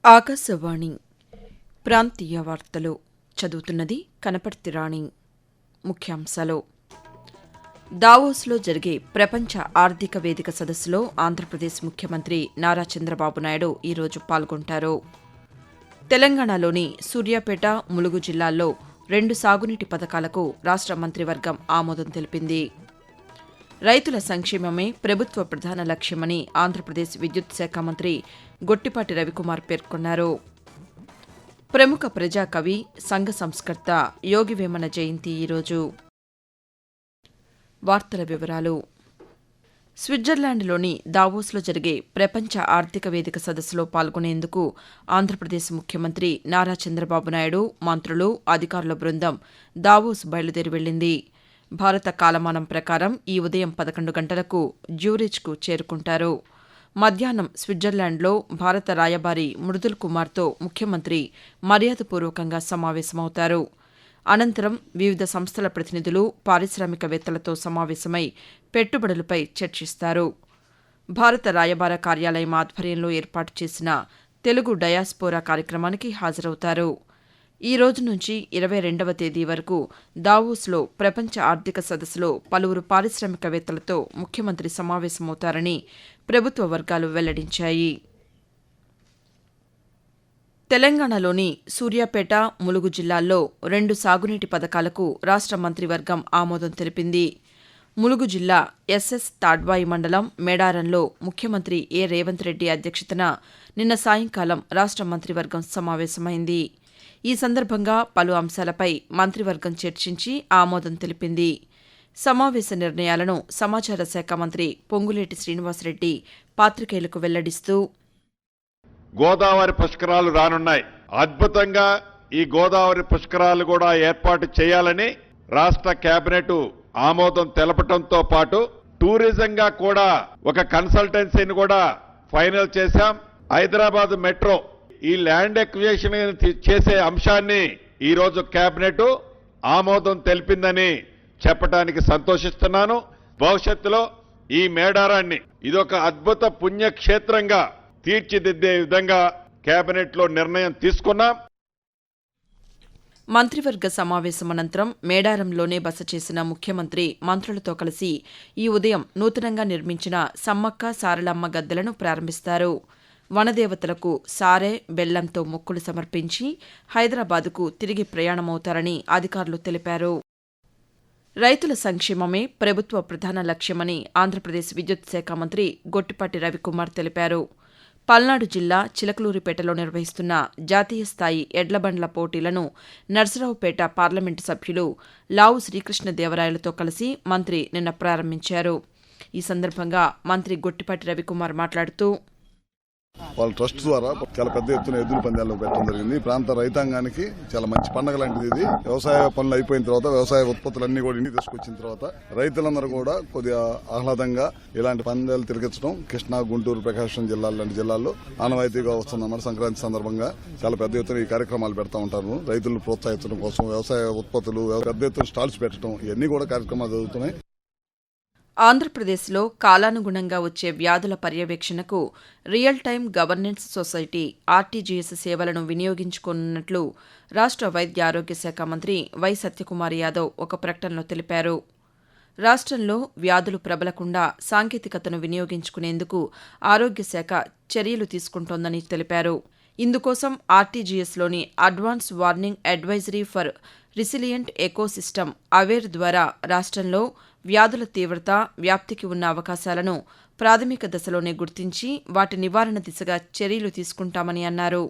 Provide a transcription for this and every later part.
ఆకాశవాణి ప్రాంతీయ వార్తలు చదువుతున్నది కనపర్తి రాణి. ముఖ్యాంశాలు: దావోస్లో జరిగే ప్రపంచ ఆర్థిక వేదిక సదస్సులో ఆంధ్రప్రదేశ్ ముఖ్యమంత్రి నారా చంద్రబాబు నాయుడు ఈరోజు పాల్గొంటారు. తెలంగాణలోని సూర్యాపేట, ములుగు జిల్లాల్లో 2 సాగునీటి పథకాలకు రాష్ట్ర మంత్రివర్గం ఆమోదం తెలిపింది. రైతుల సంక్షేమమే ప్రభుత్వ ప్రధాన లక్ష్యమని ఆంధ్రప్రదేశ్ విద్యుత్ శాఖ మంత్రి గొట్టిపాటి రవికుమార్ పేర్కొన్నారు. ప్రముఖ ప్రజాకవి, సంఘ సంస్కర్త యోగి వేమన జయంతి ఈరోజు. వార్తల వివరాలు: స్విట్జర్లాండ్లోని దావోస్లో జరిగే ప్రపంచ ఆర్థిక వేదిక సదస్సులో పాల్గొనేందుకు ఆంధ్రప్రదేశ్ ముఖ్యమంత్రి నారా చంద్రబాబు నాయుడు, మంత్రులు, అధికారుల బృందం దావోస్ బయలుదేరి వెళ్లింది. భారత కాలమానం ప్రకారం ఈ ఉదయం 11 గంటలకు జ్యూరిచ్కు చేరుకుంటారు. మధ్యాహ్నం స్విట్జర్లాండ్లో భారత రాయబారి మృదుల్ కుమార్తో ముఖ్యమంత్రి మర్యాదపూర్వకంగా సమావేశమవుతారు. అనంతరం వివిధ సంస్థల ప్రతినిధులు, పారిశ్రామికవేత్తలతో సమావేశమై పెట్టుబడులపై చర్చిస్తారు. భారత రాయబార కార్యాలయం ఆధ్వర్యంలో ఏర్పాటు చేసిన తెలుగు డయాస్పోరా కార్యక్రమానికి హాజరవుతారు. ఈ రోజు నుంచి 22వ తేదీ వరకు దావోస్లో ప్రపంచ ఆర్థిక సదస్సులో పలువురు పారిశ్రామికవేత్తలతో ముఖ్యమంత్రి సమావేశమవుతారని ప్రభుత్వ వర్గాలు వెల్లడించాయి. తెలంగాణలోని సూర్యాపేట, ములుగు జిల్లాల్లో 2 సాగునీటి పథకాలకు రాష్ట్ర మంత్రివర్గం ఆమోదం తెలిపింది. ములుగు జిల్లా ఎస్ఎస్ తాడ్వాయి మండలం మేడారంలో ముఖ్యమంత్రి ఏ రేవంత్ రెడ్డి అధ్యక్షతన నిన్న సాయంకాలం రాష్ట్ర మంత్రివర్గం సమావేశమైంది. ఈ సందర్భంగా పలు అంశాలపై మంత్రివర్గం చర్చించి ఆమోదం తెలిపింది. సమావేశ నిర్ణయాలను సమాచార శాఖ మంత్రి పొంగులేటి శ్రీనివాసరెడ్డి పాతికేయులకు వెల్లడిస్తూ, గోదావరి పుష్కరాలు రానున్నాయి. అద్భుతంగా ఈ గోదావరి పుష్కరాలు కూడా ఏర్పాటు చేయాలని రాష్ట్ర కేబినెట్ ఆమోదం తెలపడంతో పాటు టూరిజంగా కూడా ఒక కన్సల్టెన్సీని కూడా ఫైనల్ చేశాం. హైదరాబాద్ మెట్రో ఈ ల్యాండ్ ఎక్విజిషన్ చేసే అంశాన్ని ఈ రోజు కేబినెట్ ఆమోదం తెలిపిందని చెప్పడానికి సంతోషిస్తున్నాను. భవిష్యత్తులో ఈ మేడారాన్ని ఇదొక అద్భుత పుణ్యక్షేత్రంగా తీర్చిదిద్దే విధంగా కేబినెట్లో నిర్ణయం తీసుకున్నాం. మంత్రివర్గ సమావేశం అనంతరం మేడారంలోనే బస చేసిన ముఖ్యమంత్రి మంత్రులతో కలిసి ఈ ఉదయం నూతనంగా నిర్మించిన సమ్మక్క సారలమ్మ గద్దెలను ప్రారంభిస్తారు. వనదేవతలకు సారె, బెల్లంతో మొక్కులు సమర్పించి హైదరాబాద్కు తిరిగి ప్రయాణమవుతారని అధికారులు తెలిపారు. రైతుల సంక్షేమమే ప్రభుత్వ ప్రధాన లక్ష్యమని ఆంధ్రప్రదేశ్ విద్యుత్ శాఖ మంత్రి గొట్టిపాటి రవికుమార్ తెలిపారు. పల్నాడు జిల్లా చిలకలూరిపేటలో నిర్వహిస్తున్న జాతీయ స్థాయి ఎడ్లబండ్ల పోటీలను నర్సరావుపేట పార్లమెంటు సభ్యులు లావు శ్రీకృష్ణదేవరాయలతో కలిసి మంత్రి నిన్న ప్రారంభించారు. ఈ సందర్భంగా మంత్రి గొట్టిపాటి రవికుమార్ మాట్లాడుతూ, వాళ్ళ ట్రస్ట్ ద్వారా చాలా పెద్ద ఎత్తున ఎద్దుల పందాలు పెట్టడం జరిగింది. ఈ ప్రాంత రైతాంగానికి చాలా మంచి పండుగ లాంటిది ఇది. వ్యవసాయ పనులు అయిపోయిన తర్వాత, వ్యవసాయ ఉత్పత్తులన్నీ కూడా ఇంటికి తీసుకొచ్చిన తర్వాత రైతులందరూ కూడా కొద్దిగా ఆహ్లాదంగా ఇలాంటి పందాలు తిరిగించడం కృష్ణా, గుంటూరు, ప్రకాశం జిల్లాలు లాంటి జిల్లాల్లో ఆనవాయితీగా వస్తుందన్నమాట. సంక్రాంతి సందర్భంగా చాలా పెద్ద ఎత్తున ఈ కార్యక్రమాలు పెడతా ఉంటారు. రైతులను ప్రోత్సహించడం కోసం వ్యవసాయ ఉత్పత్తులు పెద్ద ఎత్తున స్టాల్స్ పెట్టడం, ఇవన్నీ కూడా కార్యక్రమాలు జరుగుతున్నాయి. ఆంధ్రప్రదేశ్లో కాలానుగుణంగా వచ్చే వ్యాధుల పర్యవేక్షణకు real time governance society RTGS సేవలను వినియోగించుకోనున్నట్లు రాష్ట్ర వైద్య ఆరోగ్య శాఖ మంత్రి వై సత్యకుమార్ యాదవ్ ఒక ప్రకటనలో తెలిపారు. రాష్ట్రంలో వ్యాధులు ప్రబలకుండా సాంకేతికతను వినియోగించుకునేందుకు ఆరోగ్య శాఖ చర్యలు తీసుకుంటోందని తెలిపారు. ఇందుకోసం ఆర్టీజీఎస్లోని advance warning advisory for resilient ecosystem aware ద్వారా రాష్ట్రంలో వ్యాధుల తీవ్రత, వ్యాప్తికి ఉన్న అవకాశాలను ప్రాథమిక దశలోనే గుర్తించి వాటి నివారణ దిశగా చర్యలు తీసుకుంటామని అన్నారు.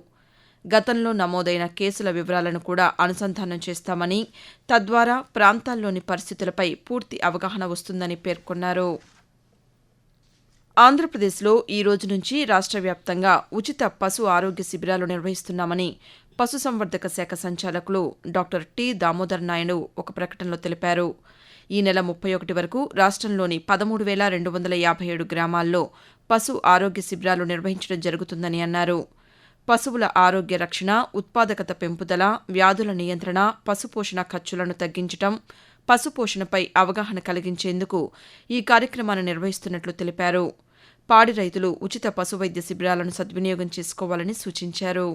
గతంలో నమోదైన కేసుల వివరాలను కూడా అనుసంధానం చేస్తామని, తద్వారా ప్రాంతాల్లోని పరిస్థితులపై పూర్తి అవగాహన వస్తుందని పేర్కొన్నారు. ఆంధ్రప్రదేశ్లో ఈ రోజు నుంచి రాష్ట్ర వ్యాప్తంగా ఉచిత పశు ఆరోగ్య శిబిరాలు నిర్వహిస్తున్నామని పశుసంవర్ధక శాఖ సంచాలకులు డాక్టర్ టి దామోదర్ నాయుడు ఒక ప్రకటనలో తెలిపారు. ఈ నెల 31 వరకు రాష్ట్రంలోని 13,257 గ్రామాల్లో పశు ఆరోగ్య శిబిరాలు నిర్వహించడం జరుగుతుందని అన్నారు. పశువుల ఆరోగ్య రక్షణ, ఉత్పాదకత పెంపుదల, వ్యాధుల నియంత్రణ, పశుపోషణ ఖర్చులను తగ్గించడం, పశుపోషణపై అవగాహన కలిగించేందుకు ఈ కార్యక్రమాన్ని నిర్వహిస్తున్నట్లు తెలిపారు. పాడి రైతులు ఉచిత పశువైద్య శిబిరాలను సద్వినియోగం చేసుకోవాలని సూచించారు.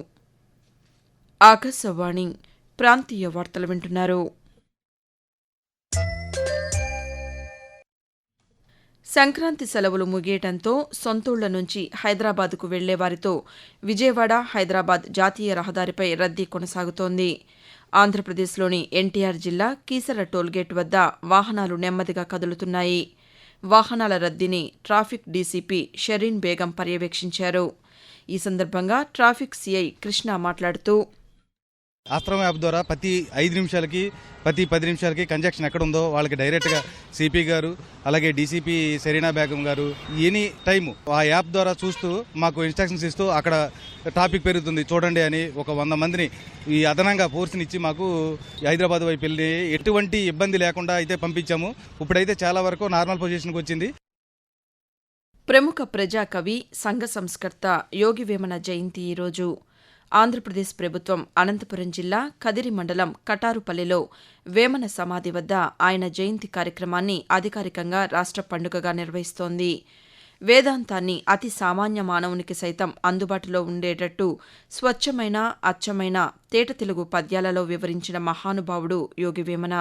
ఆకాశవాణి ప్రాంతీయ వార్తలు వింటున్నారు. సంక్రాంతి సెలవులు ముగియటంతో సొంతూళ్ల నుంచి హైదరాబాద్కు వెళ్లే వారితో విజయవాడ హైదరాబాద్ జాతీయ రహదారిపై రద్దీ కొనసాగుతోంది. ఆంధ్రప్రదేశ్లోని ఎన్టీఆర్ జిల్లా కీసర టోల్గేట్ వద్ద వాహనాలు నెమ్మదిగా కదులుతున్నాయి. వాహనాల రద్దీని ట్రాఫిక్ డీసీపీ షెరీన్ బేగం పర్యవేక్షించారు. ఈ సందర్భంగా ట్రాఫిక్ సీఐ కృష్ణ మాట్లాడుతూ, ఆస్త్రం యాప్ ద్వారా ప్రతి 5 నిమిషాలకి ప్రతి 10 నిమిషాలకి కంజక్షన్ ఎక్కడ ఉందో వాళ్ళకి డైరెక్ట్గా సిపి గారు అలాగే డీసీపీ సెరీనా బేగం గారు ఎనీ టైము ఆ యాప్ ద్వారా చూస్తూ మాకు ఇన్స్ట్రక్షన్స్ ఇస్తూ అక్కడ ట్రాఫిక్ పెరుగుతుంది చూడండి అని ఒక 100 మందిని ఈ అదనంగా ఫోర్స్ని ఇచ్చి మాకు హైదరాబాద్ వైపు వెళ్ళి ఎటువంటి ఇబ్బంది లేకుండా అయితే పంపించాము. ఇప్పుడైతే చాలా వరకు నార్మల్ పొజిషన్కి వచ్చింది. ప్రముఖ ప్రజాకవి సంఘ సంస్కర్త యోగి వేమన జయంతి ఈరోజు. ఆంధ్రప్రదేశ్ ప్రభుత్వం అనంతపురం జిల్లా కదిరి మండలం కటారుపల్లిలో వేమన సమాధి వద్ద ఆయన జయంతి కార్యక్రమాన్ని అధికారికంగా రాష్ట్ర పండుగగా నిర్వహిస్తోంది. వేదాంతాన్ని అతి సామాన్య మానవునికి సైతం అందుబాటులో ఉండేటట్టు స్వచ్ఛమైన అచ్చమైన తేట తెలుగు పద్యాలలో వివరించిన మహానుభావుడు యోగి వేమన.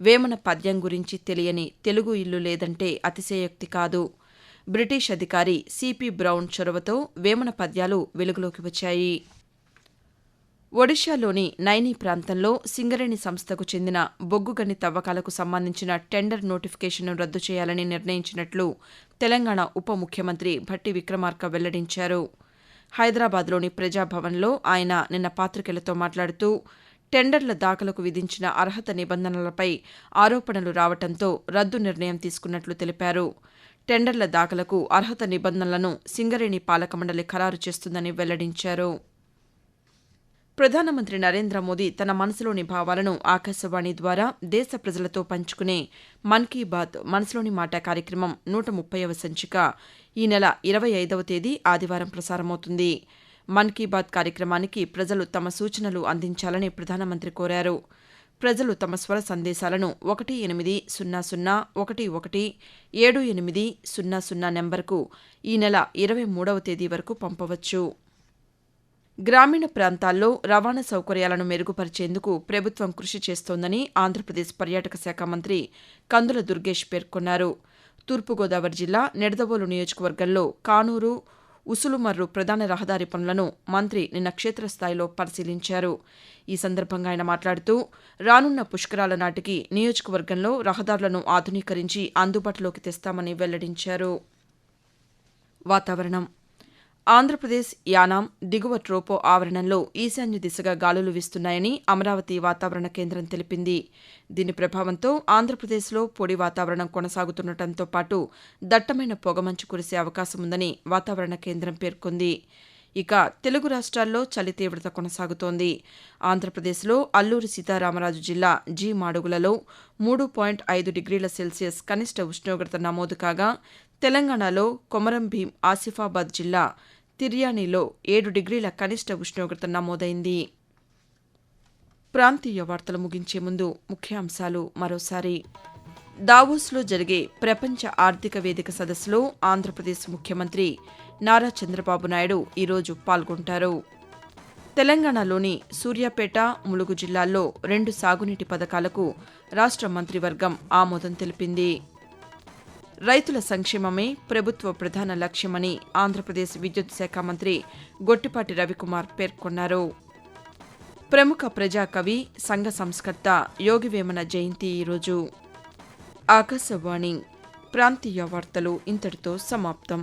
వేమన పద్యం గురించి తెలియని తెలుగు ఇల్లు లేదంటే అతిశయోక్తి కాదు. బ్రిటిష్ అధికారి సిపి బ్రౌన్ చొరవతో వేమన పద్యాలు వెలుగులోకి వచ్చాయి. ఒడిశాలోని నైనీ ప్రాంతంలో సింగరేణి సంస్థకు చెందిన బొగ్గు గని తవ్వకాలకు సంబంధించిన టెండర్ నోటిఫికేషన్ను రద్దు చేయాలని నిర్ణయించినట్లు తెలంగాణ ఉప ముఖ్యమంత్రి భట్టి విక్రమార్క వెల్లడించారు. హైదరాబాద్లోని ప్రజాభవన్లో ఆయన నిన్న పాతికేయులతో మాట్లాడుతూ, టెండర్ల దాఖలకు విధించిన అర్హత నిబంధనలపై ఆరోపణలు రావడంతో రద్దు నిర్ణయం తీసుకున్నట్లు తెలిపారు. టెండర్ల దాఖలకు అర్హత నిబంధనలను సింగరేణి పాలక మండలి ఖరారు చేస్తుందని వెల్లడించారు. ప్రధానమంత్రి నరేంద్ర మోదీ తన మనసులోని భావాలను ఆకాశవాణి ద్వారా దేశ ప్రజలతో పంచుకునే మన్ కీ బాత్ మనసులోని మాట కార్యక్రమం 130వ సంచిక ఈ నెల 25వ తేదీ ఆదివారం ప్రసారమవుతుంది. మన్ కీ బాత్ కార్యక్రమానికి ప్రజలు తమ సూచనలు అందించాలని ప్రధానమంత్రి కోరారు. ప్రజలు తమ స్వర సందేశాలను 1881117800 నెంబర్కు ఈ నెల 23వ తేదీ వరకు పంపవచ్చు. గ్రామీణ ప్రాంతాల్లో రవాణా సౌకర్యాలను మెరుగుపరిచేందుకు ప్రభుత్వం కృషి చేస్తోందని ఆంధ్రప్రదేశ్ పర్యాటక శాఖ మంత్రి కందుల దుర్గేష్ పేర్కొన్నారు. తూర్పుగోదావరి జిల్లా నిడదవోలు నియోజకవర్గంలో కానూరు ఉసులుమర్రు ప్రధాన రహదారి పనులను మంత్రి నిన్న క్షేత్రస్థాయిలో పరిశీలించారు. ఈ సందర్భంగా ఆయన మాట్లాడుతూ, రానున్న పుష్కరాల నాటికి నియోజకవర్గంలో రహదారులను ఆధునీకరించి అందుబాటులోకి తెస్తామని వెల్లడించారు. వాతావరణం. ఆంధ్రప్రదేశ్ యానాం దిగువ ట్రోపో ఆవరణంలో ఈశాన్య దిశగా గాలులు వీస్తున్నాయని అమరావతి వాతావరణ కేంద్రం తెలిపింది. దీని ప్రభావంతో ఆంధ్రప్రదేశ్లో పొడి వాతావరణం కొనసాగుతుండటంతో పాటు దట్టమైన పొగమంచు కురిసే అవకాశముందని వాతావరణ కేంద్రం పేర్కొంది. ఇక తెలుగు రాష్ట్రాల్లో చలి తీవ్రత కొనసాగుతోంది. ఆంధ్రప్రదేశ్లో అల్లూరి సీతారామరాజు జిల్లా జి మాడుగులలో 3.5 డిగ్రీల సెల్సియస్ కనిష్ట ఉష్ణోగ్రత నమోదు కాగా, తెలంగాణలో కొమరం భీం ఆసిఫాబాద్ జిల్లా తిర్యానీలో 7 డిగ్రీల కనిష్ట ఉష్ణోగ్రత నమోదైంది. ప్రాంతీయ వార్తలు ముగించే ముందు ముఖ్యాంశాలు మరోసారి. దావోస్లో జరిగే ప్రపంచ ఆర్థిక వేదిక సదస్సులో ఆంధ్రప్రదేశ్ ముఖ్యమంత్రి నారా చంద్రబాబు నాయుడు ఈరోజు పాల్గొంటారు. తెలంగాణలోని సూర్యాపేట, ములుగు జిల్లాల్లో 2 సాగునీటి పథకాలకు రాష్ట్ర మంత్రివర్గం ఆమోదం తెలిపింది. రైతుల సంక్షేమమే ప్రభుత్వ ప్రధాన లక్ష్యమని ఆంధ్రప్రదేశ్ విద్యుత్ శాఖ మంత్రి గొట్టిపాటి రవికుమార్ పేర్కొన్నారు. ప్రముఖ ప్రజాకవి సంఘ సంస్కర్త యోగి వేమన జయంతి ఈరోజు. ఆకాశవాణి ప్రాంతీయ వార్తలు ఇంతటితో సమాప్తం.